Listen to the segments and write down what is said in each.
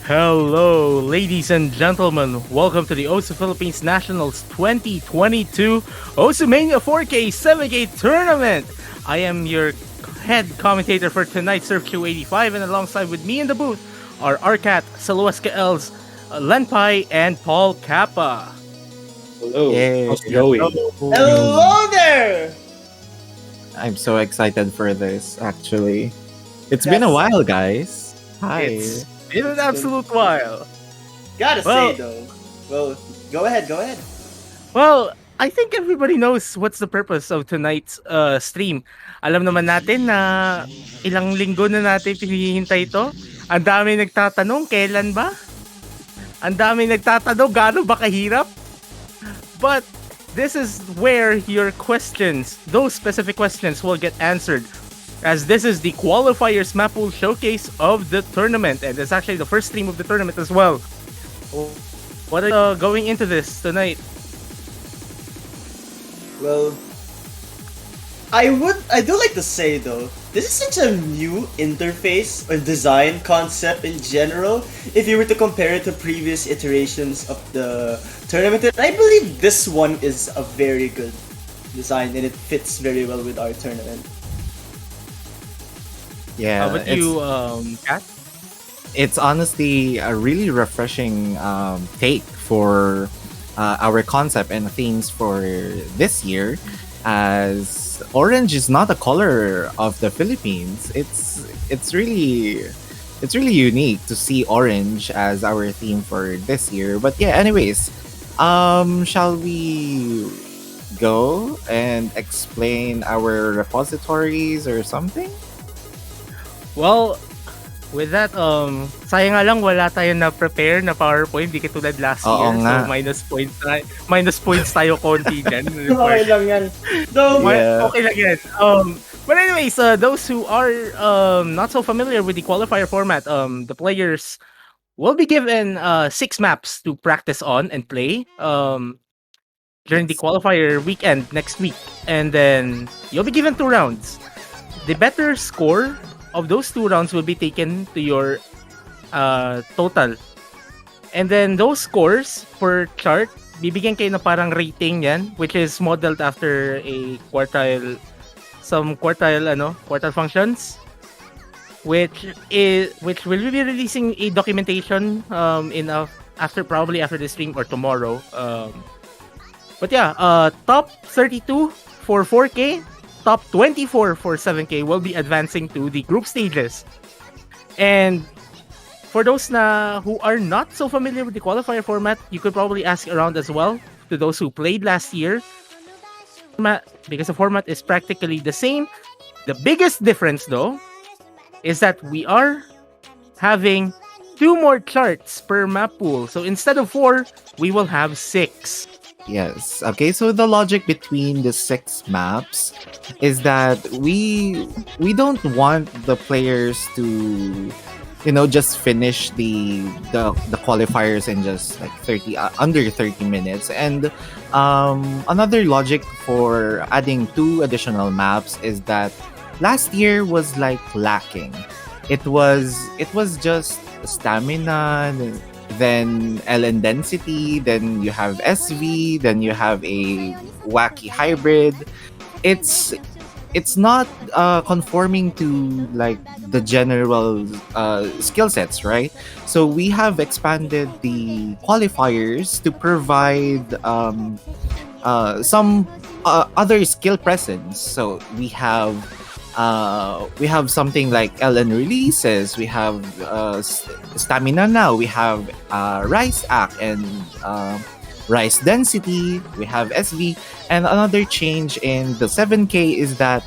Hello, ladies and gentlemen. Welcome to the OSU Philippines Nationals 2022 OSU Mania 4K 7K tournament. I am your head commentator for tonight's Surf Q85, and alongside with me in the booth are Arcat, Saluesca Els, Lenpai, and Paul Kappa. Hello, Yay. how's it going? Hello there! I'm so excited for this, actually. It's been Yes. a while, guys. Hi. It's been an absolute while. Gotta Well- say though. Well, go ahead. Well, I think everybody knows what's the purpose of tonight's stream. Alam naman natin na ilang linggo na natin pinihintay ito. Ang dami nagtatanong, kailan ba? Ang dami nagtatanong, gaano ba kahirap? But this is where your questions, those specific questions, will get answered. As this is the Qualifiers Mappool showcase of the tournament. And it's actually the first stream of the tournament as well. What are going into this tonight? Well, I do like to say though, this is such a new interface or design concept in general. If you were to compare it to previous iterations of the tournament, I believe this one is a very good design and it fits very well with our tournament. Yeah, How about you, Kat? it's honestly a really refreshing take for our concept and themes for this year, as orange is not a color of the Philippines. It's really unique to see orange as our theme for this year. But yeah, anyways, shall we go and explain our repositories or something? Well, with that, sayang nga lang wala tayong na-prepare na PowerPoint, di katulad last Oo year. nga. So, minus points tayo konti dyan. Okay lang yan. Though, Yeah. Okay lang yan. But anyways, those who are not so familiar with the qualifier format, the players will be given 6 maps to practice on and play during the qualifier weekend next week. And then you'll be given 2 rounds. The better score of those 2 rounds will be taken to your total. And then those scores per chart, bibigyan kayo na parang rating yan, which is modeled after a quartile functions, which will be releasing a documentation probably after the stream or tomorrow. But yeah, top 32 for 4K, top 24 for 7K will be advancing to the group stages. And for those who are not so familiar with the qualifier format, you could probably ask around as well to those who played last year. Because the format is practically the same. The biggest difference though is that we are having 2 more charts per map pool. So instead of 4, we will have 6. Yes. Okay, so the logic between the 6 maps is that we don't want the players to just finish the qualifiers in just like 30 under 30 minutes. And another logic for adding 2 additional maps is that last year was like lacking. It was just stamina, then LN density, then you have SV, then you have a wacky hybrid. It's not conforming to like the general skill sets, right? So we have expanded the qualifiers to provide some other skill presence. So we have something like LN releases, we have stamina now, we have rise act and rise density, we have SV. And another change in the 7K is that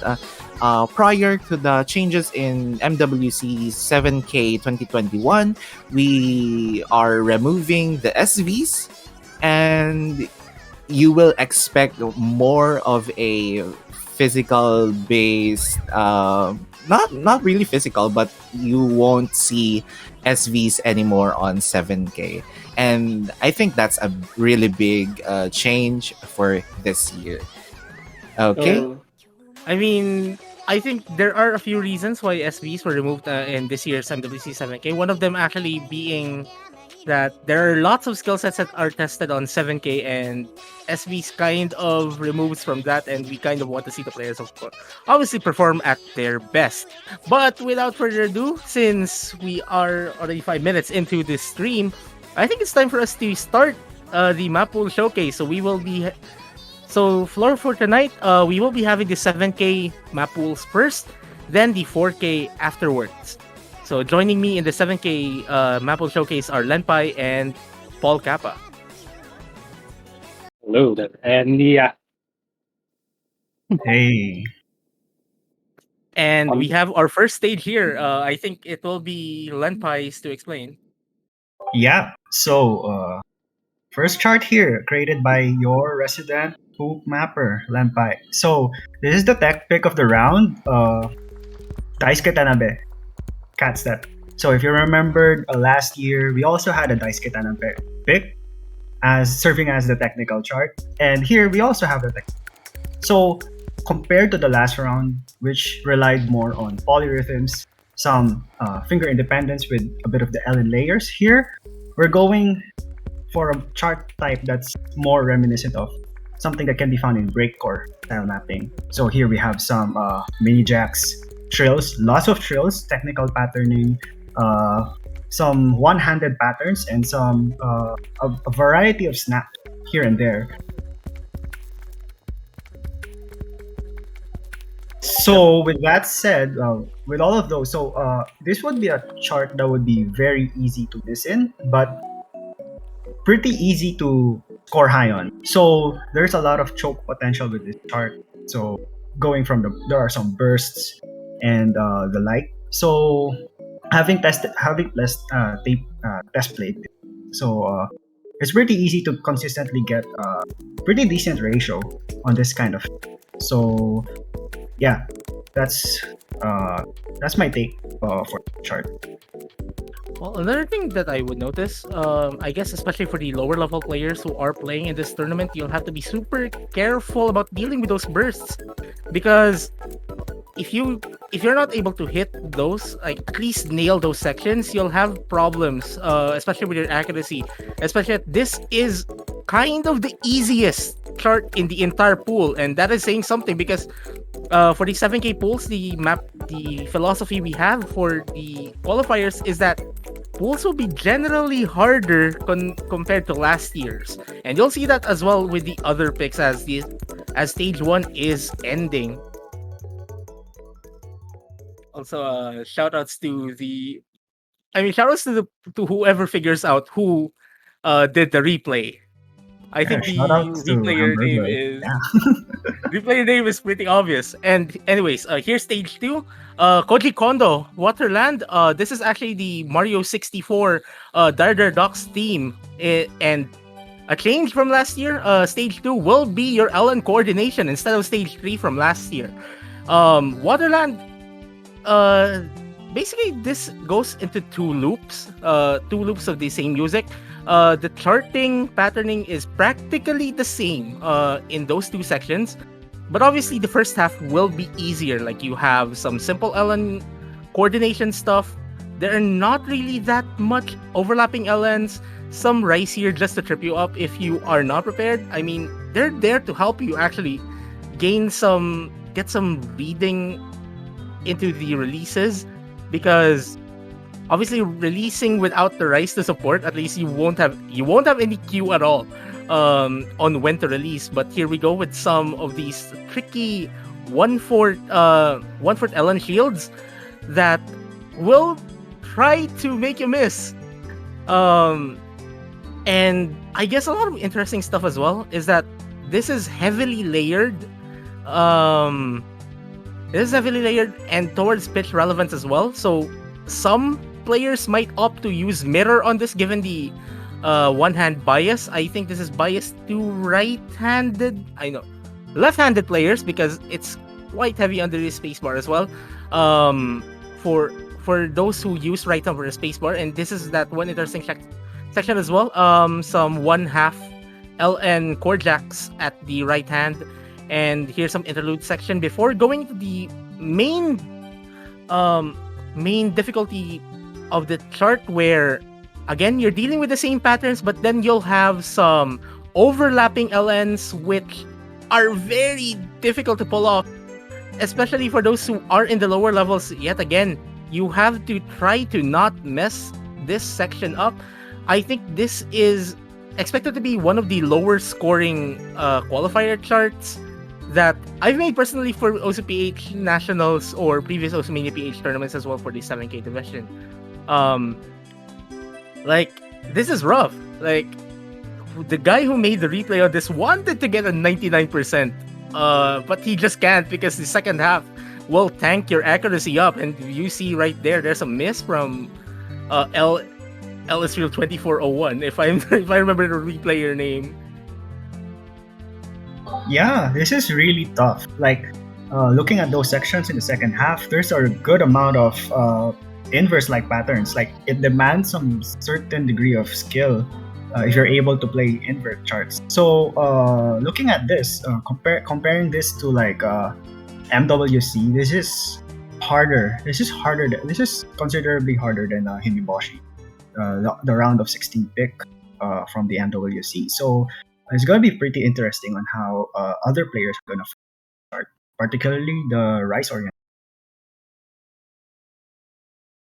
prior to the changes in MWC 7K 2021, we are removing the SVs, and you will expect more of a physical based not really physical, but you won't see SVs anymore on 7K. And I think that's a really big change for this year. Okay. Oh, I mean, I think there are a few reasons why SVs were removed in this year's MWC 7K. One of them actually being that there are lots of skill sets that are tested on 7K, and SVs kind of removes from that, and we kind of want to see the players, of course, obviously perform at their best. But without further ado, since we are already 5 minutes into this stream, I think it's time for us to start the Mappool showcase. So floor for tonight, we will be having the 7K Mappools first, then the 4K afterwards. So joining me in the 7K Mappool showcase are Lenpai and Paul Kappa. Hello there. And yeah, Hey. And we have our first stage here. I think it will be Lenpai's to explain. Yeah. So, first chart here, created by your resident poop mapper, Lenpai. So, this is the tech pick of the round. Daisuke Tanabe, cat step. So, if you remembered last year, we also had a Daisuke Tanabe pick as serving as the technical chart. And here we also have the tech. So, compared to the last round, which relied more on polyrhythms, some finger independence with a bit of the Ellen layers, here we're going for a chart type that's more reminiscent of something that can be found in breakcore style mapping. So here we have some mini jacks, trills, lots of trills, technical patterning, some one-handed patterns, and some a variety of snaps here and there. So with that said, with all of those, this would be a chart that would be very easy to listen, but pretty easy to score high on. So there's a lot of choke potential with this chart. So going from there are some bursts and the like. So having test played, so it's pretty easy to consistently get a pretty decent ratio on this kind of. So yeah, that's my take for the chart. Well, another thing that I would notice, I guess especially for the lower level players who are playing in this tournament, you'll have to be super careful about dealing with those bursts, because if you're not able to hit those, like at least nail those sections, you'll have problems, especially with your accuracy. Especially this is kind of the easiest chart in the entire pool, and that is saying something because for the 7K pools, the philosophy we have for the qualifiers is that pools will be generally harder compared to last year's, and you'll see that as well with the other picks as stage 1 is ending. Also, shoutouts to whoever figures out who did the replay. I think the Shoutouts to replayer name Hamburger. is Yeah. replayer name is pretty obvious. And anyways, here's stage 2. Koji Kondo, Waterland. This is actually the Mario 64 Darder Docks theme. And a change from last year, stage 2 will be your Ellen coordination instead of stage 3 from last year. Waterland, basically this goes into two loops of the same music. The charting patterning is practically the same in those two sections, but obviously the first half will be easier. Like you have some simple Ellen coordination stuff. There are not really that much overlapping LNs. Some rise here just to trip you up if you are not prepared. I mean, they're there to help you actually get some reading into the releases, because obviously releasing without the rise to support, at least you won't have any cue at all on when to release. But here we go with some of these tricky 1/4 LN shields that will try to make you miss. And I guess a lot of interesting stuff as well is that this is heavily layered. And towards pitch relevance as well. So some players might opt to use mirror on this given the one-hand bias. I think this is biased to right-handed. I know left-handed players because it's quite heavy under the spacebar as well. For those who use right hand for the spacebar, and this is that one interesting section as well. Some 1/2 LN chord jacks at the right hand. And here's some interlude section before going to the main main difficulty of the chart where again you're dealing with the same patterns, but then you'll have some overlapping LNs which are very difficult to pull off, especially for those who are in the lower levels. Yet again, you have to try to not mess this section up. I think this is expected to be one of the lower scoring qualifier charts that I've made personally for OCPH Nationals or previous OCMania PH tournaments as well for the 7K division. Like, this is rough. Like, the guy who made the replay on this wanted to get a 99%, but he just can't because the second half will tank your accuracy up. And you see right there, there's a miss from Israel 2401. If I remember the replayer name. Yeah, this is really tough. Like, looking at those sections in the second half, there's a good amount of inverse-like patterns. Like, it demands some certain degree of skill if you're able to play invert charts. So, looking at this, comparing this to like MWC, this is harder. This is considerably harder than Himiboshi, the round of 16 pick from the MWC. So it's gonna be pretty interesting on how other players are gonna start, particularly the Rice orient.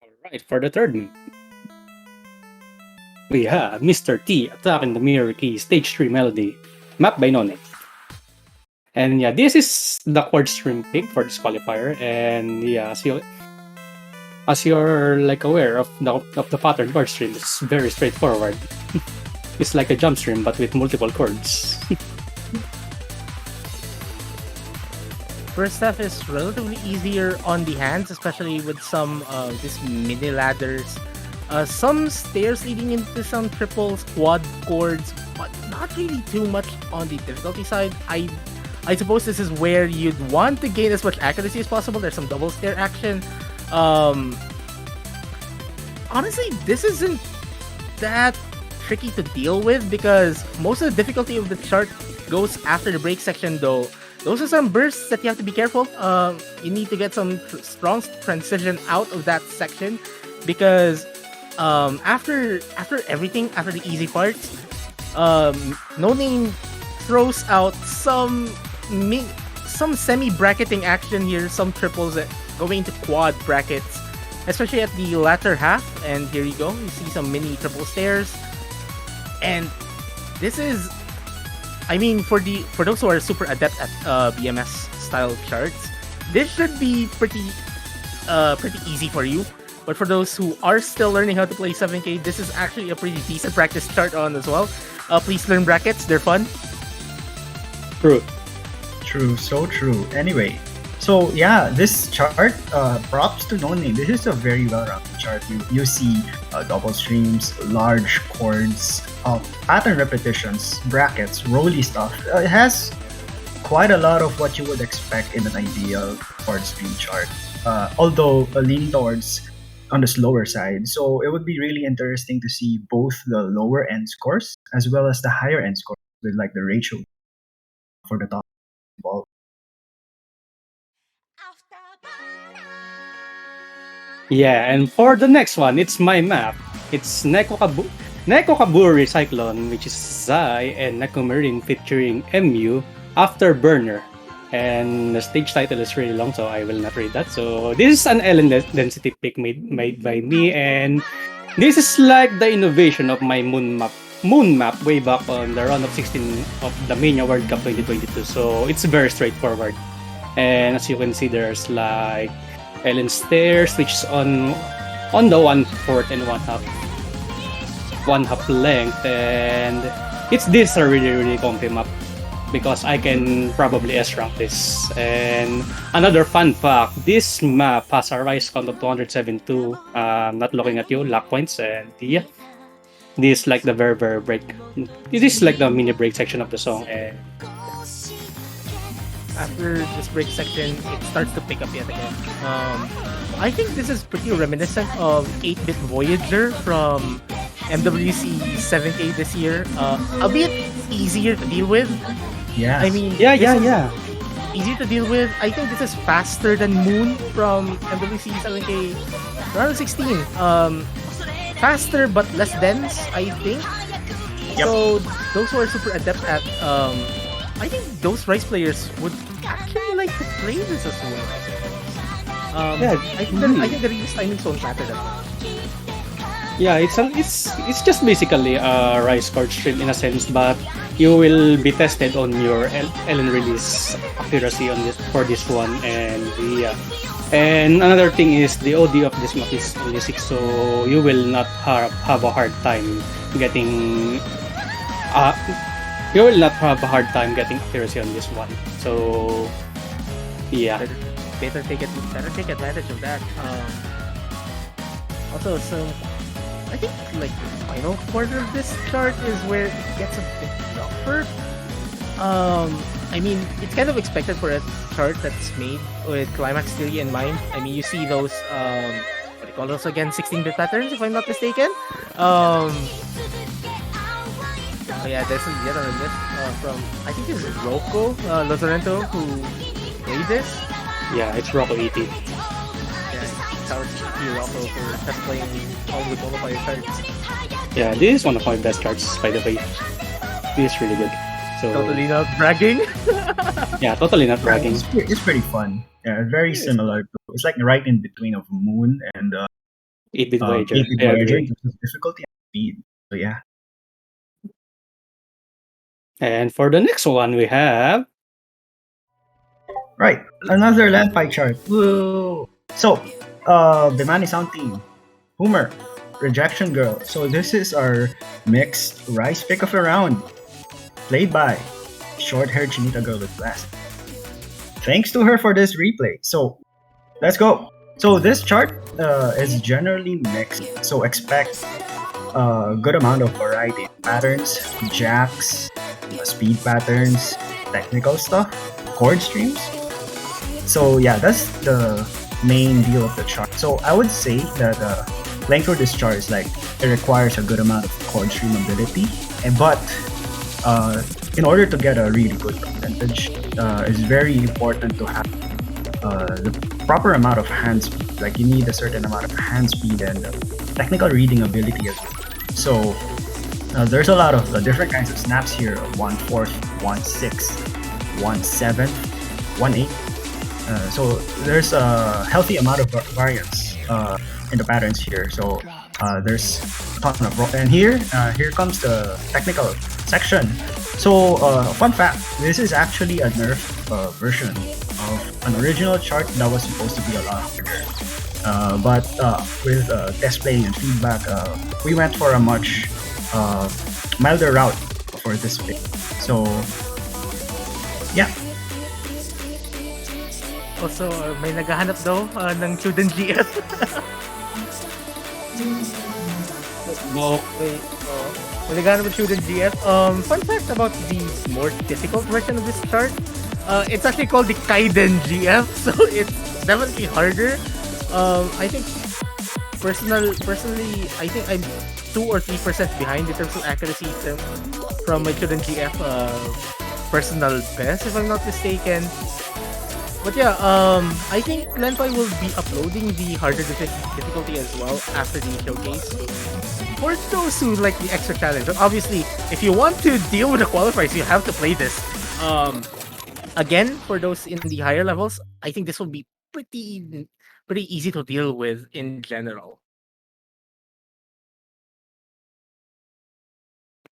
Alright, for the third map, we have Mr. T attacking the Mirror Key Stage 3 Melody, map by None. And yeah, this is the chord stream pick for this qualifier. And yeah, as you're like aware of the pattern chord stream, it's very straightforward. It's like a jump stream but with multiple chords. First half is relatively easier on the hands, especially with some these mini ladders. Some stairs leading into some triples, quad chords, but not really too much on the difficulty side. I suppose this is where you'd want to gain as much accuracy as possible. There's some double stair action. Honestly, this isn't that tricky to deal with because most of the difficulty of the chart goes after the break section, though. Those are some bursts that you have to be careful. You need to get some strong transition out of that section because after everything, after the easy parts, No Name throws out some semi-bracketing action here, some triples that going into quad brackets, especially at the latter half. And here you go, you see some mini triple stairs. And this is, I mean, for those who are super adept at BMS style charts, this should be pretty easy for you. But for those who are still learning how to play 7K, this is actually a pretty decent practice chart on as well. Please learn brackets, they're fun. True, so true. Anyway, so yeah, this chart, props to No Name. This is a very well-rounded chart. You see double streams, large chords, pattern repetitions, brackets, rolly stuff. It has quite a lot of what you would expect in an ideal chord stream chart. Although leaning towards on the slower side. So it would be really interesting to see both the lower end scores as well as the higher end scores with like the ratio for the top involved. Yeah, and for the next one, it's my map. It's Neko Kaburi Cyclone, which is Zai and Neko Marine featuring MU Afterburner. And the stage title is really long, so I will not read that. So this is an LN density pick made by me, and this is like the innovation of my moon map way back on the round of 16 of the Mania World Cup 2022. So it's very straightforward. And as you can see, there's like LN stairs, which is on the 1/4 and 1/2 length, and this a really comfy map because I can probably S-rank this. And another fun fact, this map has a rise count of 272. Not looking at you, lock points, and yeah, this is like the very break. This is like the mini break section of the song, and after this break section, it starts to pick up yet again. I think this is pretty reminiscent of 8-Bit Voyager from MWC 7K this year. A bit easier to deal with. Yeah. I mean, yeah. easy to deal with. I think this is faster than Moon from MWC 7K round 16. Faster but less dense, I think. Yep. So those who are super adept at I think those Rice players would actually like to play this as well. Yeah, I think the release timings won't matter that much. Yeah, it's just basically a rice card stream in a sense, but you will be tested on your Ellen release accuracy on this for this one, and yeah. And another thing is the OD of this map is only 6, so you will not have a hard time getting getting accuracy on this one. So yeah. Better take advantage of that. Also, so I think like the final quarter of this chart is where it gets a bit tougher. I mean, it's kind of expected for a chart that's made with climax theory in mind. I mean, you see those what do you call those again? 16-bit patterns, if I'm not mistaken. Oh yeah, there's yet another myth from I think this is Rocco Lazarento who made this. Yeah, it's Rocco 80. Yeah, shout out to Rocco for just playing all the qualifier cards. Yeah, this is one of my best cards, by the way. This is really good. So Totally not bragging. yeah, totally not bragging. It's pretty fun. Yeah, very similar. It's like right in between of Moon and 8-bit Voyager. 8-bit I Voyager agree. in terms of difficulty and speed. So yeah. And for the next one, we have Right, another land pie chart. Woo! So, Bimani Sound Team, Boomer, Rejection Girl. So this is our mixed rice pick of a round, played by short-haired Chinita girl with blast. Thanks to her for this replay. So, let's go. So this chart is generally mixed. So expect a good amount of variety, patterns, jacks, speed patterns, technical stuff, chord streams. So yeah, that's the main deal of the chart. So I would say that playing through this chart is like it requires a good amount of chord stream ability, but in order to get a really good percentage, it's very important to have the proper amount of hand speed. Like you need a certain amount of hand speed and technical reading ability as well. So there's a lot of different kinds of snaps here: 1/4, 1/6, 1/7, 1/8. So there's a healthy amount of variance in the patterns here. So there's a ton of and here comes the technical section. So fun fact: this is actually a nerf version of an original chart that was supposed to be a lot harder. But with test playing and feedback, we went for a much milder route for this pick. So yeah. Also, may naghahanap daw ng Chuden GF. okay. May naghahanap ng Chuden GF. Fun fact about the more difficult version of this chart, it's actually called the Kaiden GF, so it's definitely harder. I think personally, I think I'm 2 or 3% behind in terms of accuracy from my Chuden GF personal best, if I'm not mistaken. But yeah, I think Lenpai will be uploading the harder difficulty as well after the showcase. For those who like the extra challenge, but obviously, if you want to deal with the qualifiers, you have to play this. Again, for those in the higher levels, I think this will be pretty easy to deal with in general.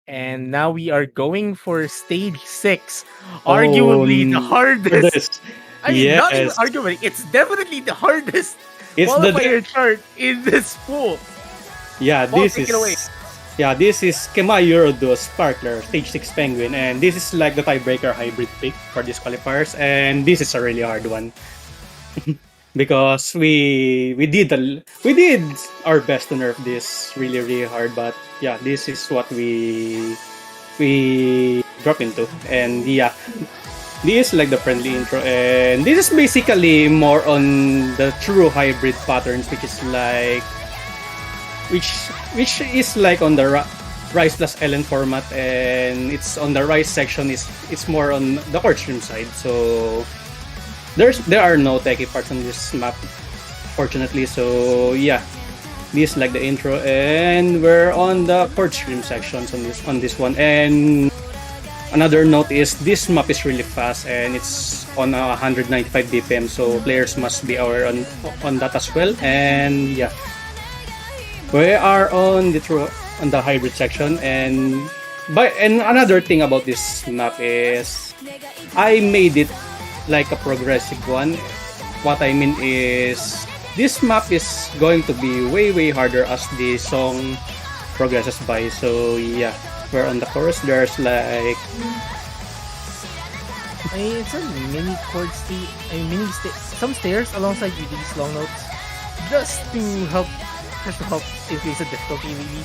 And now we are going for stage 6, arguably the hardest. I mean, not even arguably, it's definitely the hardest qualifier chart in this pool. Yeah, Paul, this take it away. this is Kemai Eurodo Sparkler Stage 6 Penguin, and this is like the tiebreaker hybrid pick for these qualifiers, and this is a really hard one. Because we did our best to nerf this really hard, but yeah, this is what we drop into. And yeah, this is like the friendly intro, and this is basically more on the true hybrid patterns, which is like which is like on the Rise plus Ellen format, and it's on the Rise section it's more on the chord stream side. So there are no techie parts on this map, fortunately. So yeah, this is like the intro, and we're on the court stream sections on this one. And another note is this map is really fast, and it's on 195 BPM, so players must be aware on that as well. And yeah, we are on the hybrid section, and another thing about this map is I made it like a progressive one. What I mean is this map is going to be way harder as the song progresses by. So yeah, we're on the chorus. There's like It's a mini chord some stairs alongside these long notes, just to help increase the difficulty really.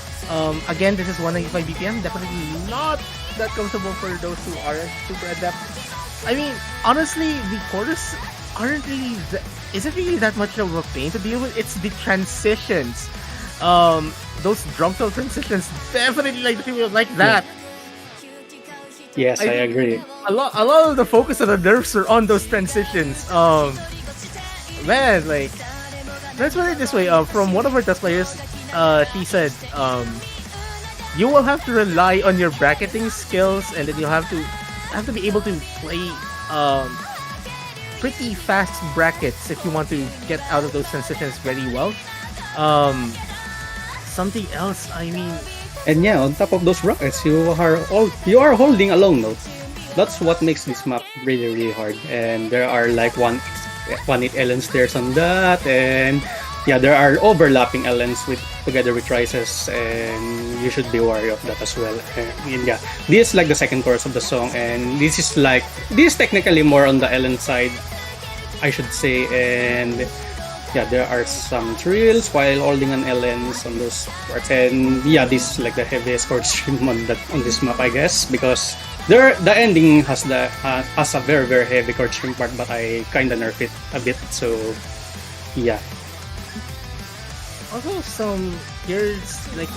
Again, this is 195 BPM. Definitely not that comfortable for those who aren't super adept. I mean, honestly, the chorus isn't really that much of a pain to deal with. It's the transitions. Those drum fill transitions definitely like people like that. yes, I agree. A lot of the focus of the nerfs are on those transitions. Man, like, let's put it this way. From one of our test players, she said, you will have to rely on your bracketing skills, and then you'll have to be able to play pretty fast brackets if you want to get out of those transitions very well. Something else, I mean, And yeah, on top of those brackets, you are holding a long note. That's what makes this map really hard. And there are like one hit Ellen stairs on that, and yeah, there are overlapping Ellens together with rises, and you should be wary of that as well. And yeah, this is like the second chorus of the song, and this is technically more on the Ellen side, I should say. And yeah, there are some trills while holding an Ellens on those parts, and yeah, this is like the heaviest chord stream on this map, I guess, because the ending has a very heavy chord stream part, but I kinda nerf it a bit. So yeah. also here's like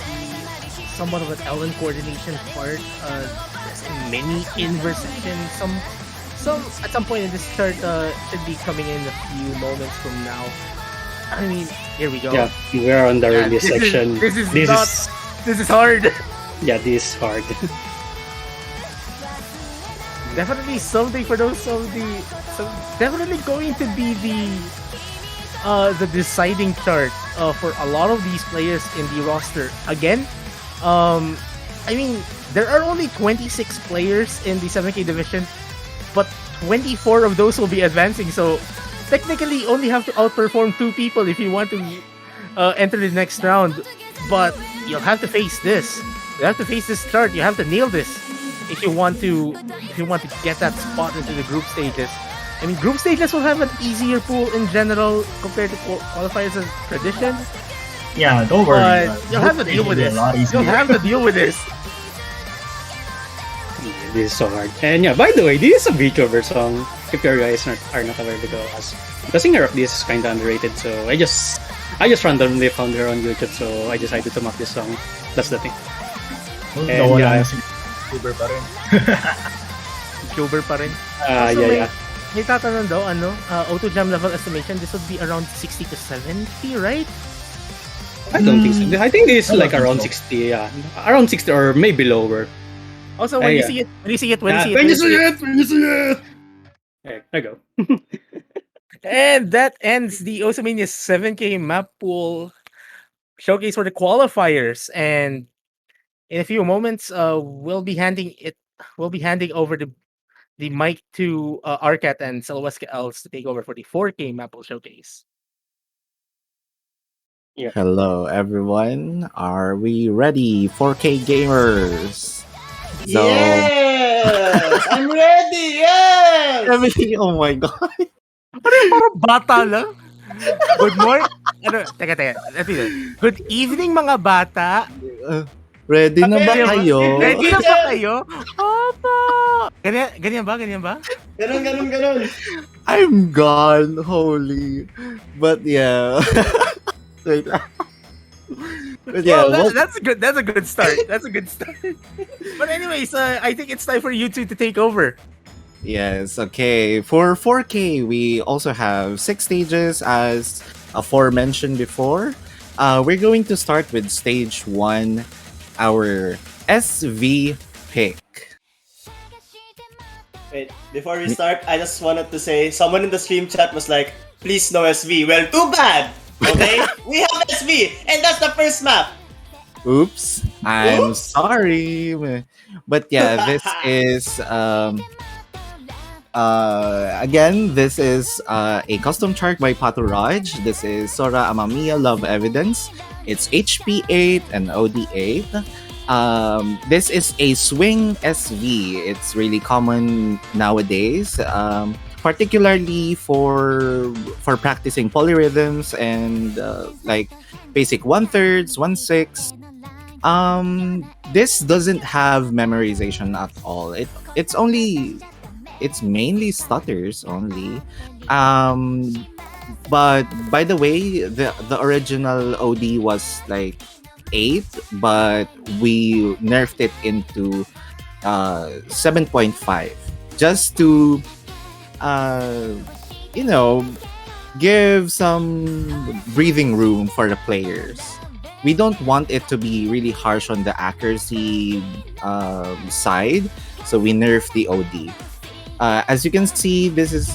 somewhat of an Ellen coordination part. There's a mini inverse section. Some at some point in this chart should be coming in a few moments from now. I mean, here we go. Yeah, we're on the release section. This is hard. Yeah, this is hard. Definitely something for those definitely going to be the deciding chart for a lot of these players in the roster. Again, I mean, there are only 26 players in the 7K division, but 24 of those will be advancing, so technically you only have to outperform 2 people if you want to enter the next round. But you'll have to face this. You have to face this chart. You have to nail this if you want to get that spot into the group stages. I mean, group stages will have an easier pool in general compared to qualifiers as tradition. Yeah, don't worry. But you'll have to deal with this. You'll have to deal with this. This is so hard. And yeah, by the way, this is a VTuber song. If you guys are not aware, because the singer of this is kind of underrated. So I just randomly found her on YouTube. So I decided to map this song. That's the thing. And yeah, Uber pa rin. Tuber pa rin. yeah, may, yeah. May tatanong daw, auto jam level estimation, this would be around 60 to 70, right? I don't think so. I think this is like around 60. Yeah, around 60 or maybe lower. Also, when you see it. There you go. And that ends the Osamania 7K Mappool showcase for the qualifiers. And in a few moments, we'll be handing over the mic to Arcat and Silweska Els to take over for the 4K Mappool showcase. Yeah. Hello, everyone. Are we ready, 4K gamers? So, Yes! I'm ready! Yes! everything. Oh my god. Parang bata lang. Good morning. Teka. Good evening, mga bata. Ready na ba kayo? Ready na ba kayo? Opo. Ganyan ba? Ganun. I'm gone. Holy. But yeah. Wait lang. But yeah, Well, that's good. That's a good start. But anyways, I think it's time for you two to take over. Yes, okay. For 4K, we also have 6 stages as aforementioned before. We're going to start with stage 1, our SV pick. Wait, before we start, I just wanted to say someone in the stream chat was like, please no SV. Well, too bad! Okay? We have SV, and that's the first map! Oops, I'm Oops! sorry. But yeah, this is again, this is a custom chart by Paturaj. This is Sora Amamiya Love Evidence. It's HP 8 and OD 8. This is a swing SV. It's really common nowadays, particularly for practicing polyrhythms and like basic 1/3, 1/6. This doesn't have memorization at all. It's mainly stutters only. Um, but by the way, the original OD was like 8, but we nerfed it into 7.5 just to uh, you know give some breathing room for the players. We don't want it to be really harsh on the accuracy side, so we nerf the OD. As you can see, this is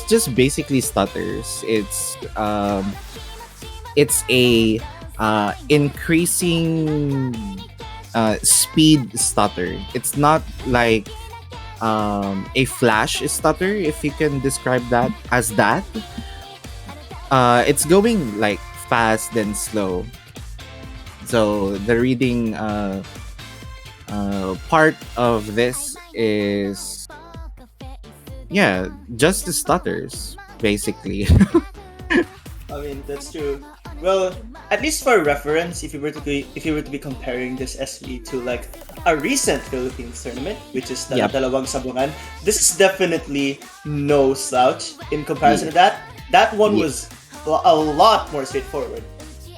just basically stutters. It's a increasing speed stutter. It's not like a flash stutter, if you can describe that as that. It's going like fast then slow. So the reading part of this is, yeah, just the stutters basically. I mean, that's true. Well, at least for reference, if you were to be comparing this SV to like a recent Philippines tournament, which is the Yep. Dalawang Sabungan, this is definitely no slouch in comparison to that. That one Ye- was a lot more straightforward.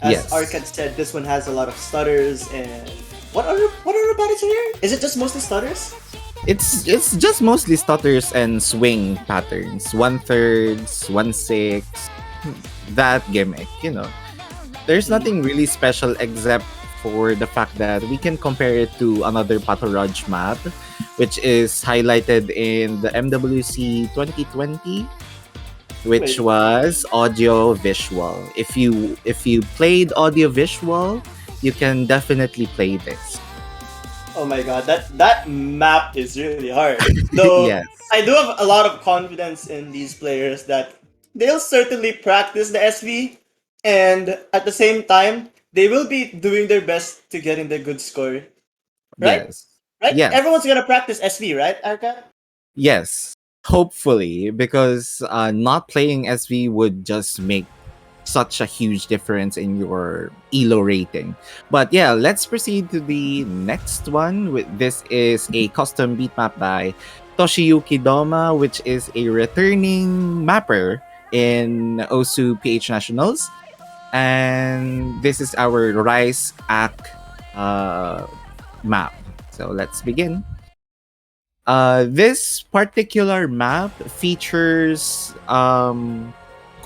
As Yes. Arcad said, this one has a lot of stutters and what are about it here? Is it just mostly stutters? It's just mostly stutters and swing patterns. 1/3, 1/6, that gimmick. There's nothing really special except for the fact that we can compare it to another Patoraj map, which is highlighted in the MWC 2020, which Wait. was audio visual. If you played audio visual, you can definitely play this. Oh my god, that map is really hard. Though Yes. I do have a lot of confidence in these players that they'll certainly practice the SV, and at the same time, they will be doing their best to get in the good score. Right? Yes. Right? Yes. Everyone's gonna practice SV, right, Arca? Yes, hopefully, because not playing SV would just make such a huge difference in your ELO rating. But yeah, let's proceed to the next one. This is a custom beat map by Toshiyuki Doma, which is a returning mapper in OSU PH Nationals. And this is our Rice Act map. So let's begin. This particular map features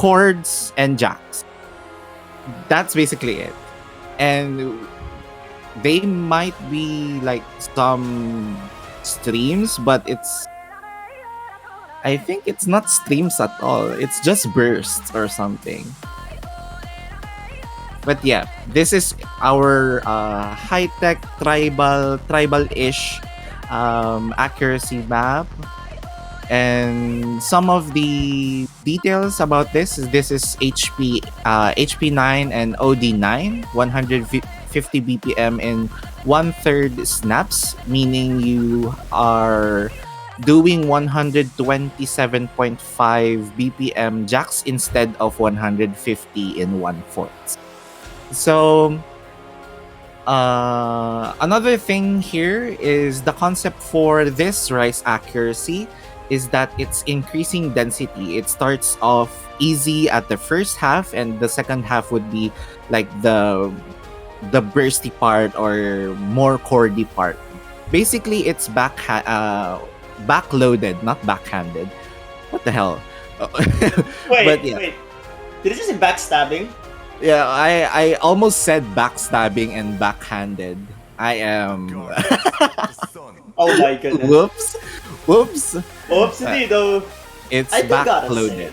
chords and jacks. That's basically it. And they might be like some streams, but I think it's not streams at all. It's just bursts or something. But yeah, this is our high-tech tribal-ish accuracy map. And some of the details about this is HP9 and OD9, 150 BPM in 1/3 snaps, meaning you are doing 127.5 BPM jacks instead of 150 in 1/4. So another thing here is the concept for this rice accuracy is that it's increasing density. It starts off easy at the first half, and the second half would be like the bursty part or more chordy part. Basically, it's backloaded, not backhanded. What the hell? Wait, But yeah, wait. Did it just say backstabbing? yeah, I almost said backstabbing and backhanded. I am. Oh my goodness. Whoops, whoops. Oops, indeed, though. It's I do gotta backloaded. say.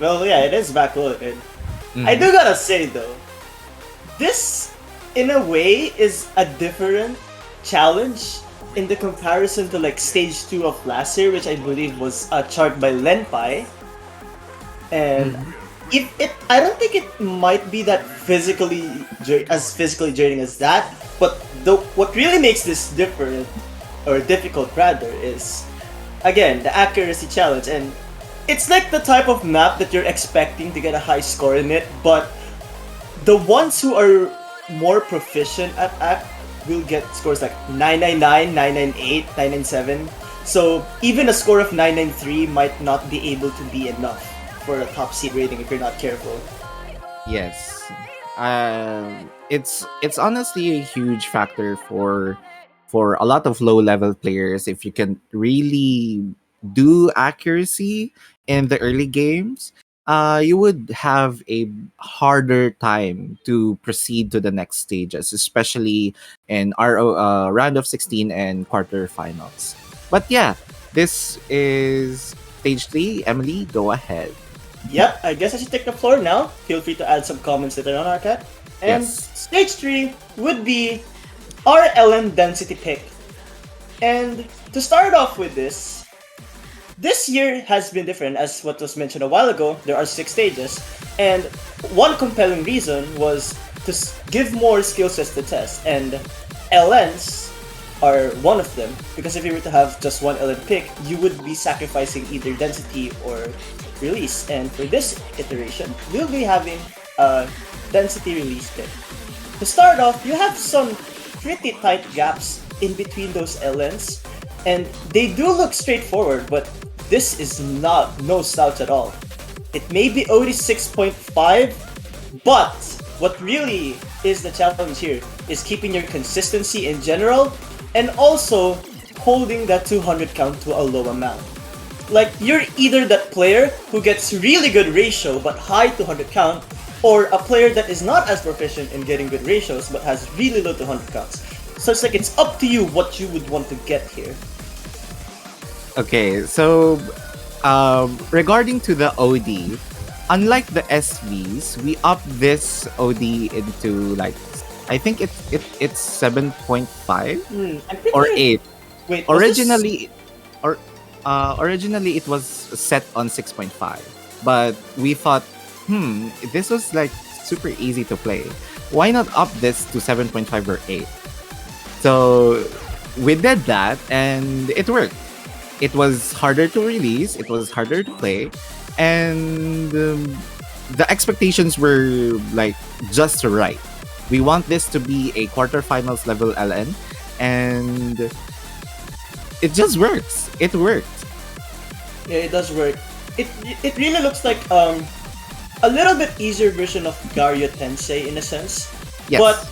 Well, yeah, it is backloaded. I Mhm. do gotta say, though, this, in a way, is a different challenge in the comparison to like stage 2 of last year, which I believe was a chart by Lenpai. And if it, I don't think it might be that as physically draining as that. But what really makes this different or difficult rather is again the accuracy challenge, and it's like the type of map that you're expecting to get a high score in it, but the ones who are more proficient at act will get scores like 999, 998, 997. So even a score of 993 might not be able to be enough for a top seed rating if you're not careful. Yes. It's honestly a huge factor for a lot of low level players if you can really do accuracy in the early games. You would have a harder time to proceed to the next stages, especially in round of 16 and quarterfinals. But yeah, this is stage 3. Emily, go ahead. Yep, I guess I should take the floor now. Feel free to add some comments later on, Arcat. And Yes. stage 3 would be our LN density pick. And to start off with this year has been different, as what was mentioned a while ago. There are 6 stages, and one compelling reason was to give more skill sets to test, and LNs are one of them. Because if you were to have just one LN pick, you would be sacrificing either density or release. And for this iteration, we'll be having a density release pick. To start off, you have some pretty tight gaps in between those LNs, and they do look straightforward, but this is no slouch at all. It may be only 6.5, but what really is the challenge here is keeping your consistency in general and also holding that 200 count to a low amount. Like, you're either that player who gets really good ratio but high 200 count, or a player that is not as proficient in getting good ratios but has really low 200 counts. So it's like it's up to you what you would want to get here. Okay, so regarding to the OD, unlike the SVs, we upped this OD into like I think it's 7.5 I'm pretty or 8. Wait, was Originally, originally it was set on 6.5, but we thought, this was like super easy to play. Why not up this to 7.5 or 8? So we did that, and it worked. It was harder to release, it was harder to play, and the expectations were like just right. We want this to be a quarterfinals level LN, and it just works. It worked. Yeah, it does work. It really looks like a little bit easier version of Garya Tensei in a sense. Yes. But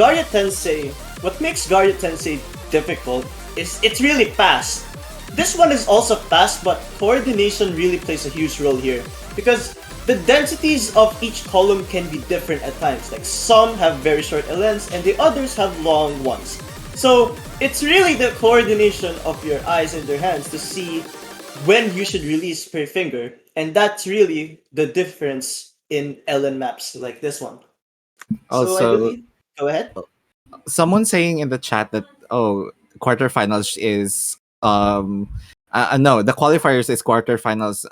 Garya Tensei, what makes Garya Tensei difficult is it's really fast. This one is also fast, but coordination really plays a huge role here because the densities of each column can be different at times. Like some have very short LNs and the others have long ones. So it's really the coordination of your eyes and your hands to see when you should release per finger, and that's really the difference in LN maps like this one. So I Also, believe. Go ahead. someone saying in the chat that quarterfinals is no, the qualifiers is quarterfinals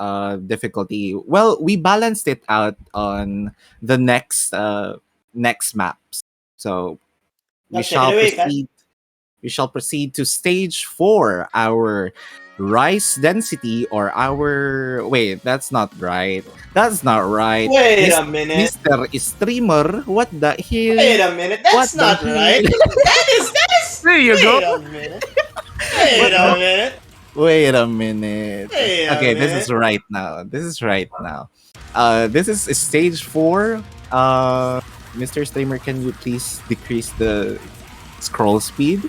difficulty. Well, we balanced it out on the next maps. So we Now take it shall away, Kat. proceed. We shall proceed to stage 4, our rice density or our wait, that's not right. That's not right. Wait a minute. Mr. Streamer, what the hell? Wait a minute. What That's the not hell? right. That is. There you Wait go. a minute. Wait a minute. Wait a minute. Wait a Okay, this minute. is right now. This is right now. This is stage 4. Mr. Streamer, can you please decrease the scroll speed?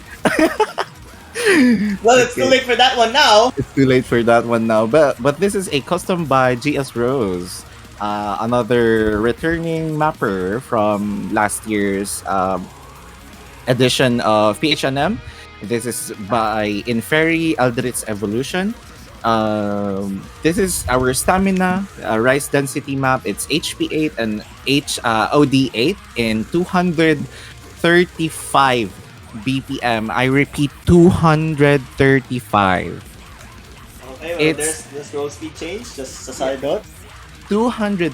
Well, it's too Okay. late for that one now. It's too late for that one now. But this is a custom by GS Rose, another returning mapper from last year's edition of PHNM. This is by Inferi Eldritch Evolution. This is our stamina rise density map. It's HP 8 and OD 8 in 235 BPM. I repeat, 235. Okay, well, It's there's roll speed change. Just a side note. 235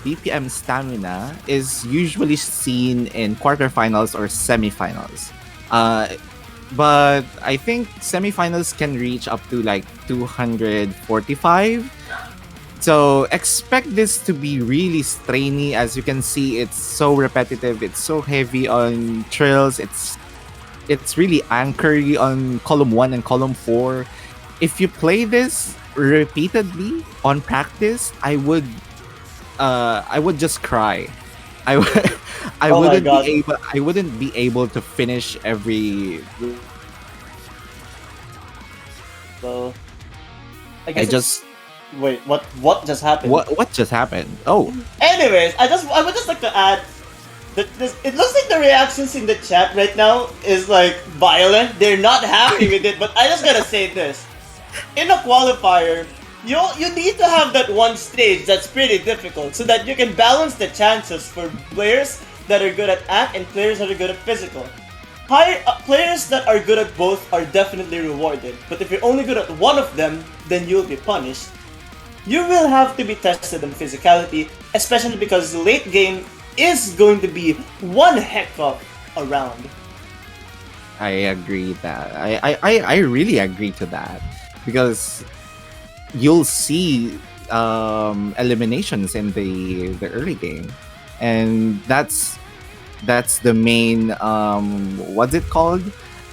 BPM stamina is usually seen in quarterfinals or semifinals. But I think semifinals can reach up to like 245. So expect this to be really strainy. As you can see, it's so repetitive. It's so heavy on trills. It's really anchory on column 1 and column 4. If you play this repeatedly on practice, I would just cry. I would I Oh my wouldn't God. be able to finish every. So, I I guess just wait. What just happened? what just happened? Oh, Anyways, I would just like to add that it looks like the reactions in the chat right now is like violent. They're not happy with it, but I just gotta say this: in a qualifier, you need to have that one stage that's pretty difficult so that you can balance the chances for players that are good at act and players that are good at physical. Players that are good at both are definitely rewarded, but if you're only good at one of them, then you'll be punished. You will have to be tested on physicality, especially because the late game is going to be one heck of a round. I agree that I really agree to that, because you'll see eliminations in the early game, and that's the main what's it called,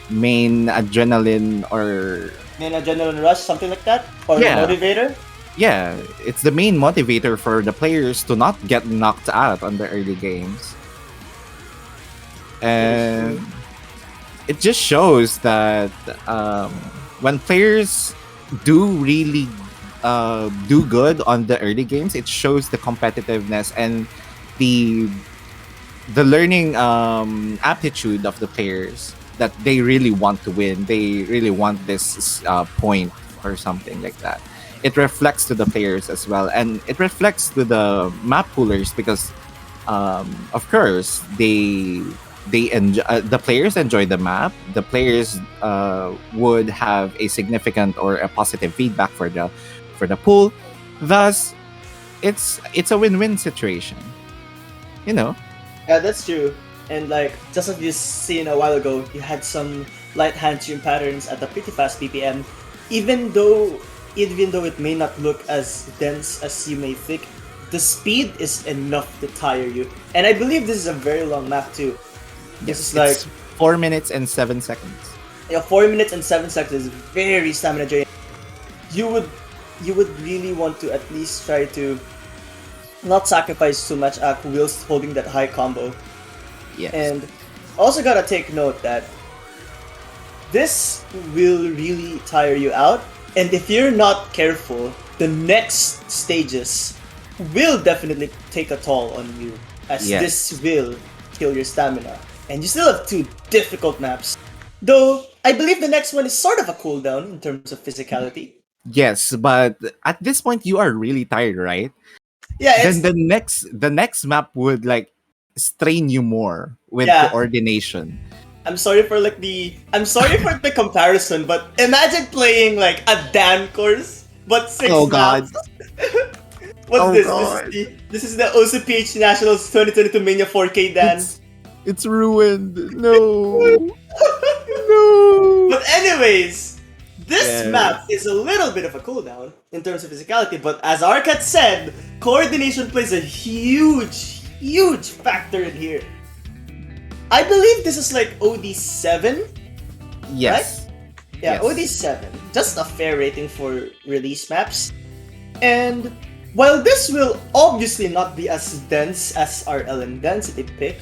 main adrenaline, or Main adrenaline rush, something like that, or Yeah. motivator. yeah, it's the main motivator for the players to not get knocked out on the early games. And it just shows that when players do really do good on the early games, it shows the competitiveness and the learning aptitude of the players, that they really want to win. They really want this point or something like that. It reflects to the players as well, and it reflects to the map poolers, because of course they enjoy, the players enjoy the map. The players would have a significant or a positive feedback for the pool. Thus, it's a win-win situation. You know. Yeah, that's true. And like just as you seen a while ago, you had some light hand stream patterns at a pretty fast PPM. Even though it may not look as dense as you may think, the speed is enough to tire you. And I believe this is a very long map too. This is like It's 4 minutes and 7 seconds. 4 minutes and 7 seconds is very stamina draining. You would really want to at least try to not sacrifice too much whilst holding that high combo. Yes. And also gotta take note that this will really tire you out, and if you're not careful, the next stages will definitely take a toll on you, as Yes. this will kill your stamina. And you still have 2 difficult maps. Though, I believe the next one is sort of a cooldown in terms of physicality. Yes, but at this point you are really tired, right? Yeah, it's Then the next map would like strain you more with Yeah. coordination. I'm sorry for the comparison, but imagine playing like a Dan course, but 6 Oh, God. maps. What's Oh, this? God. This is the OCPH Nationals 2022 Mania 4K Dan. It's ruined. No. No. But anyways, this Yes. map is a little bit of a cooldown in terms of physicality, but as Arcat said, coordination plays a huge factor in here. I believe this is like OD7. Yes. Yeah, Yes. OD7. Just a fair rating for release maps. And while this will obviously not be as dense as our LN density pick,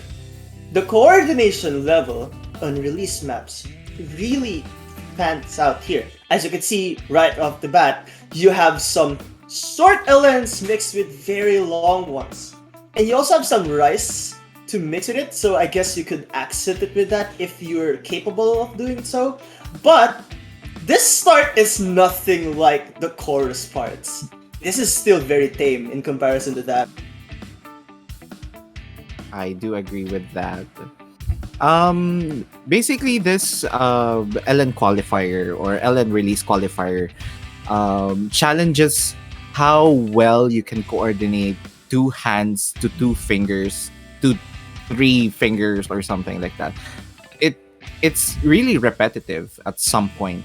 the coordination level on release maps really pans out here. As you can see right off the bat, you have some short LNs mixed with very long ones. And you also have some rice to mix with it, so I guess you could accent it with that if you're capable of doing so. But this start is nothing like the chorus parts. This is still very tame in comparison to that. I do agree with that. Basically, this LN qualifier or LN release qualifier challenges how well you can coordinate 2 hands to 2 fingers to 3 fingers or something like that. It's really repetitive at some point.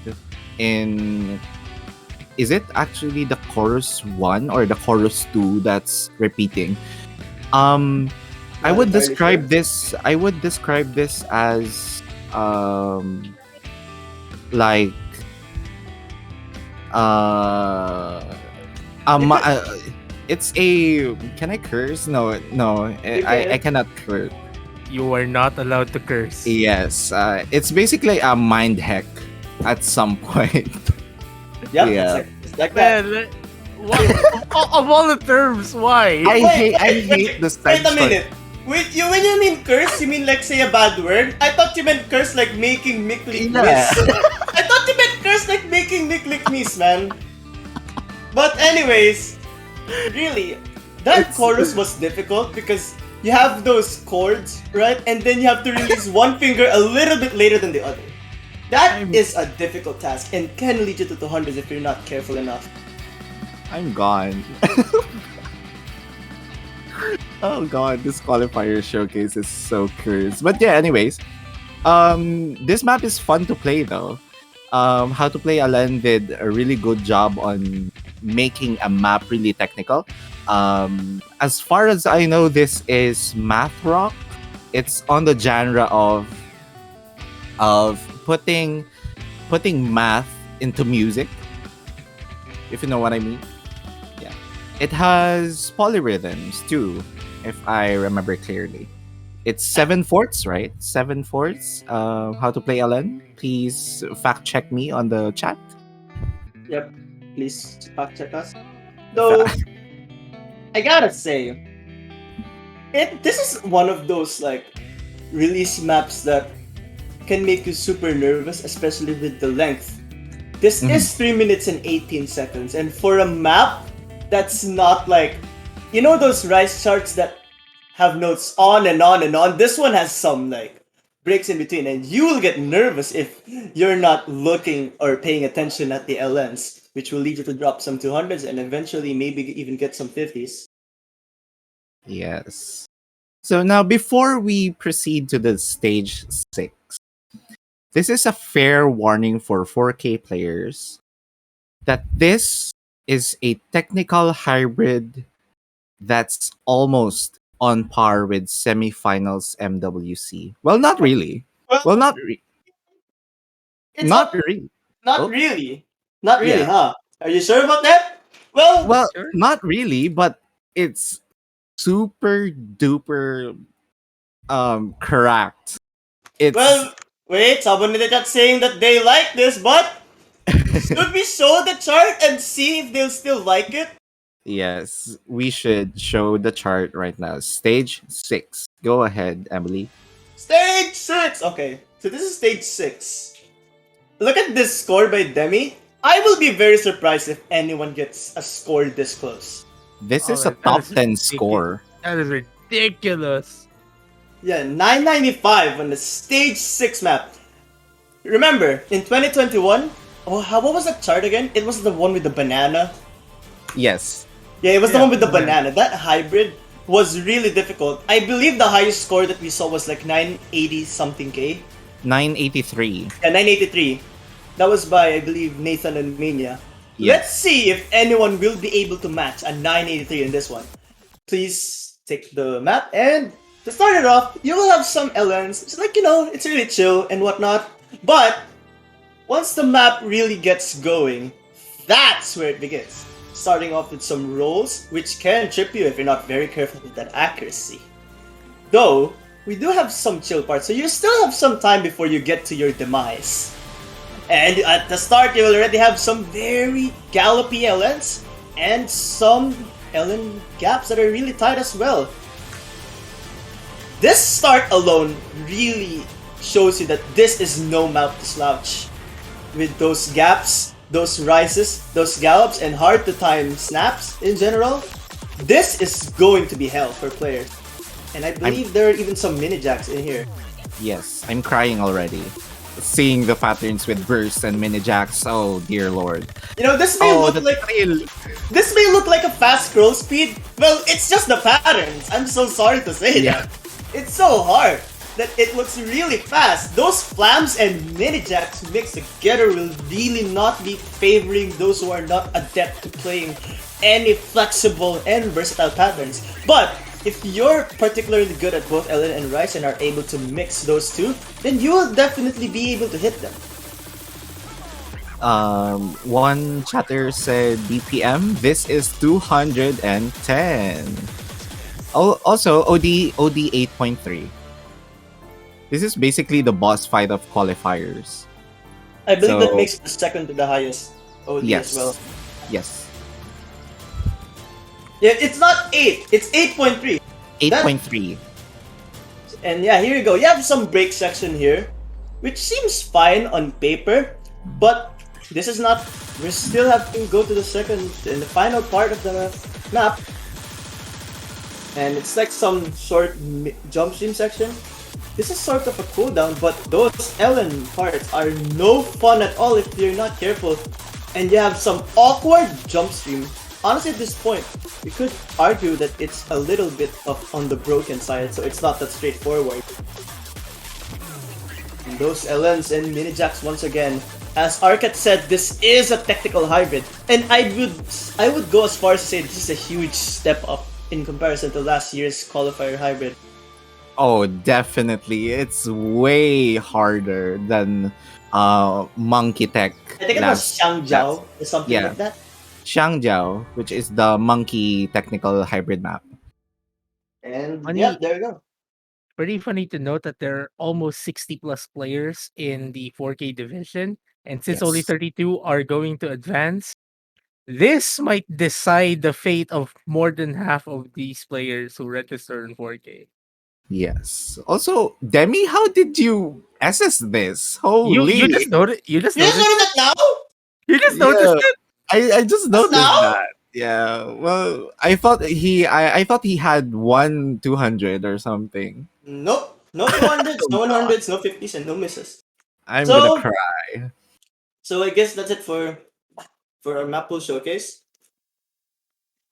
Is it actually the chorus 1 or the chorus 2 that's repeating? I would describe this as like it's a, can I curse? No, I cannot curse. You are not allowed to curse. Yes, it's basically a mind hack at some point. Yep, Yeah. it's like that. Man, of all the terms, why? I hate the Wait a minute. When you mean curse, you mean like say a bad word? I thought you meant curse like making Mick lick Yeah. miss. I thought you meant curse like making Mick lick miss, man. But anyways, really, that chorus was difficult because you have those chords, right? And then you have to release one finger a little bit later than the other. That is a difficult task and can lead you to 200s if you're not careful enough. I'm gone. Oh god, this qualifier showcase is so cursed. But yeah, anyways, this map is fun to play though. How to Play Alan did a really good job on making a map really technical. As far as I know, this is math rock. It's on the genre of putting math into music, if you know what I mean. Yeah, it has polyrhythms too, if I remember clearly. It's 7/4, right? 7/4. How to Play Alan. Please fact check me on the chat. Yep, please fact check us. Though, I gotta say, this is one of those like release maps that can make you super nervous, especially with the length. This is 3 minutes and 18 seconds, and for a map that's not like, you know those rice charts that have notes on and on and on. This one has some like breaks in between, and you will get nervous if you're not looking or paying attention at the LNs, which will lead you to drop some 200s and eventually maybe even get some 50s. Yes. So now, before we proceed to the stage 6, this is a fair warning for 4K players that this is a technical hybrid that's almost on par with semifinals MWC. Well, not really. Well, not really. It's Not really. Not Oh. really. Not really, Yeah. huh? Are you sure about that? Well, Sure. not really, but it's super duper correct. It's Well, wait, someone in the chat saying that they like this, but should we show the chart and see if they'll still like it? yes, we should show the chart right now. Stage 6. Go ahead, Emily. Stage 6! Okay, so this is stage 6. Look at this score by Demi. I will be very surprised if anyone gets a score this close. This Oh, is a that top is 10 ridiculous. score. That is ridiculous. Yeah, 995 on the stage 6 map. Remember, in 2021, what was that chart again? It was the one with the banana. Yes. Yeah, it was the Yeah, one with the banana. banana. That hybrid was really difficult. I believe the highest score that we saw was like 980 something K. 983. Yeah, 983. That was by, I believe, Nathan and Mania. Yes. Let's see if anyone will be able to match a 983 in this one. Please take the map, and to start it off, you will have some LNs. It's like, it's really chill and whatnot. But once the map really gets going, that's where it begins. Starting off with some rolls, which can trip you if you're not very careful with that accuracy. Though, we do have some chill parts, so you still have some time before you get to your demise. And at the start, you will already have some very gallopy LNs and some LN gaps that are really tight as well. This start alone really shows you that this is no map to slouch. With those gaps, those rises, those gallops, and hard to time snaps in general, this is going to be hell for players. And I believe there are even some mini jacks in here. Yes, I'm crying already. Seeing the patterns with bursts and mini jacks. Oh dear lord. You know, this may look the like thrill. this may look like a fast scroll speed. Well, it's just the patterns. I'm so sorry to say that. It's so hard that it looks really fast. Those flams and mini jacks mixed together will really not be favoring those who are not adept to playing any flexible and versatile patterns. But if you're particularly good at both LN and Rise and are able to mix those two, then you will definitely be able to hit them. One chatter said BPM. This is 210. Also, OD 8.3. This is basically the boss fight of qualifiers. I believe that So- makes it the second to the highest OD Yes. as well. Yes. Yeah, it's not 8, it's 8.3. 8.3. And yeah, here you go. You have some break section here, which seems fine on paper, but this is not. We still have to go to the second and the final part of the map, and it's like some short jump stream section. This is sort of a cooldown, but those LN parts are no fun at all if you're not careful, and you have some awkward jump stream. Honestly, at this point, we could argue that it's a little bit on the broken side, so it's not that straightforward. And those LNs and mini jacks once again. As Arcat said, this is a technical hybrid, and I would go as far as to say this is a huge step up in comparison to last year's qualifier hybrid. Oh, definitely. It's way harder than Monkey Tech. I think it was Shangjiao or something yeah. like that. Shangjiao, which is the monkey technical hybrid map. And Funny. yeah, there you go. Pretty funny to note that there are almost 60 plus players in the 4K division, and since only Yes. 32 are going to advance, this might decide the fate of more than half of these players who register in 4K. Yes. Also, Demi, how did you assess this? Holy. You just noticed. You just You just noticed. noticed that now? You just Yeah. noticed it. I just noticed now? that. Yeah. Well, I thought I thought he had 200 or something. Nope. No 200s, no 100s, no 50s, and no misses. I'm So- gonna cry. So I guess that's it for our Mappool showcase.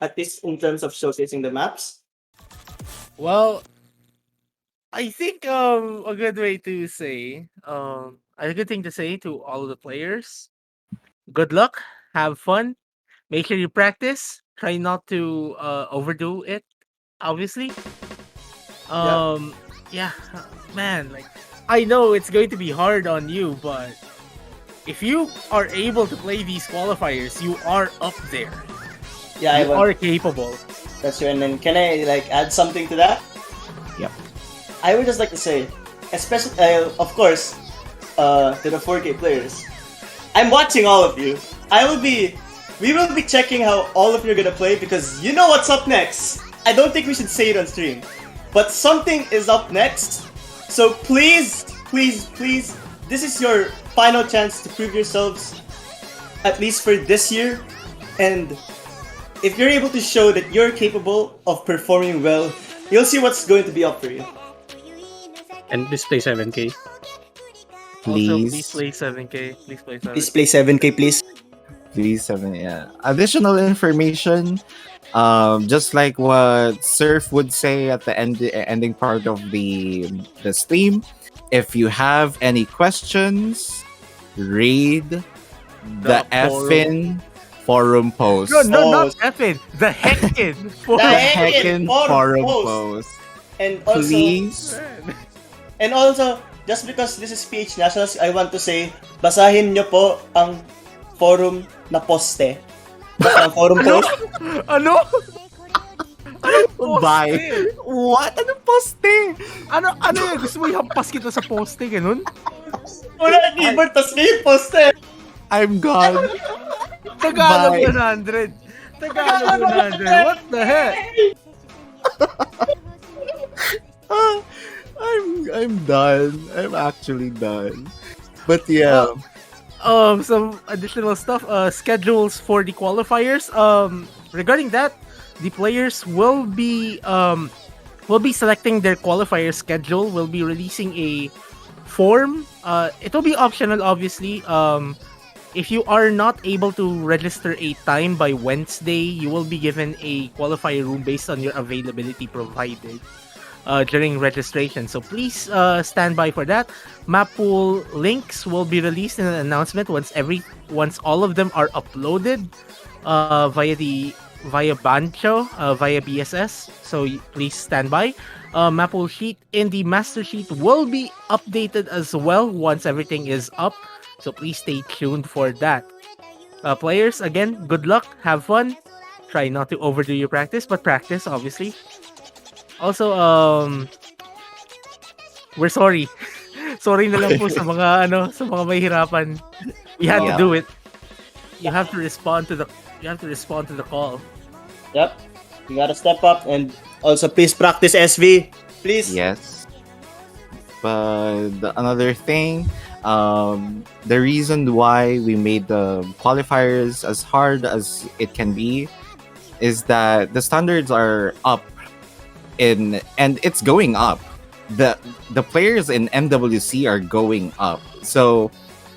At least in terms of showcasing the maps. Well, I think a good way to say a good thing to say to all of the players. Good luck, have fun, make sure you practice, try not to overdo it, obviously. Yeah, man, like I know it's going to be hard on you, but if you are able to play these qualifiers, you are up there. Yeah, You are capable. That's true. And then can I add something to that? Yep. I would just like to say, especially of course, to the 4K players, I'm watching all of you. We will be checking how all of you are gonna play because you know what's up next. I don't think we should say it on stream, but something is up next. So please, please, please, this is your final chance to prove yourselves, at least for this year, and if you're able to show that you're capable of performing well, you'll see what's going to be up for you. And display 7K. Also, Please. please play 7K. Please play 7K. Please play 7K, please. Please, 7. Yeah. Additional information. Just like what Surf would say at the ending part of the stream. If you have any questions, read the effing forum post. No, not Post. Effin. The Heckin. The Heckin' heckin' forum forum post. post. And also, Please. and also, just because this is PH Nationals, I want to say, basahin nyo po ang forum na poste. Ang forum post. Ano? Bye. What? Anong poste? Ano yung gusto mo ihampas kita sa poste, ganun? Wala keyboard, tas may poster. I'm gone. Tagalog Bye. 100. Tagalog 100. What the heck? Ah, I'm done. I'm actually done. But yeah, Some additional stuff. Schedules for the qualifiers. Regarding that, the players will be selecting their qualifier schedule. Will be releasing a form. It will be optional, obviously. If you are not able to register a time by Wednesday, you will be given a qualifier room based on your availability provided during registration. So please stand by for that. Mappool links will be released in an announcement once all of them are uploaded via Bancho via BSS. So please stand by. Mappool sheet in the master sheet will be updated as well once everything is up. So please stay tuned for that. Players, again, good luck, have fun. Try not to overdo your practice, but practice obviously. Also, we're sorry. Sorry na lang po sa mga sa mga mahihirapan. We had to yeah. do it. You have to respond to the call. Yep. You gotta step up and also please practice SV. Please. Yes. But another thing, the reason why we made the qualifiers as hard as it can be is that the standards are up and it's going up. The players in MWC are going up. So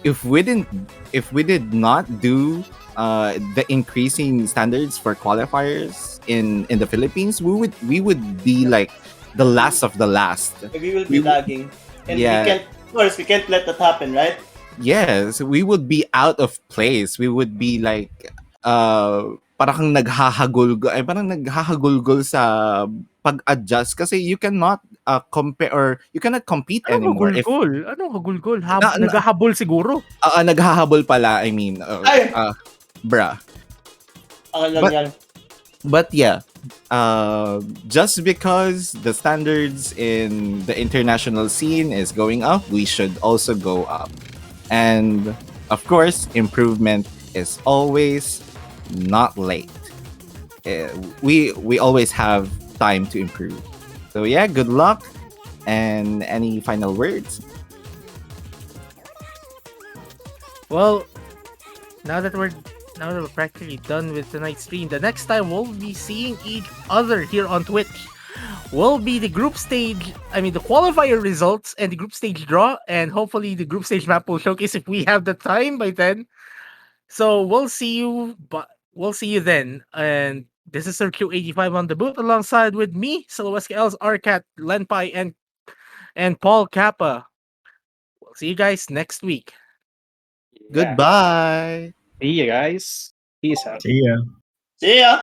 if we did not do the increasing standards for qualifiers in the Philippines, we would be like the last of the last. We will be lagging. And Yeah. we can't let that happen, right? Yes, we would be out of place. We would be like parang parang naghahagulgol sa pag-adjust kasi you cannot compare or you cannot compete Anong anymore if hagulgol? Anong hagulgol? Na- na- Naghahabol siguro. naghahabol pala, I mean, Ay! bruh. Okay lang But- yan. But yeah, just because the standards in the international scene is going up, we should also go up. And of course, improvement is always not late. We always have time to improve. So yeah, good luck. And any final words? Well, now that we're practically done with tonight's stream, the next time we'll be seeing each other here on Twitch will be the group stage. I mean, the qualifier results and the group stage draw, and hopefully the group stage map will showcase if we have the time by then. So we'll see you, but we'll see you then. And this is Sir Q85 on the booth alongside with me, SLOSKL's Arcat, Lenpai, and Paul Kappa. We'll see you guys next week. Yeah. Goodbye. See you guys. Peace out. See ya. See ya!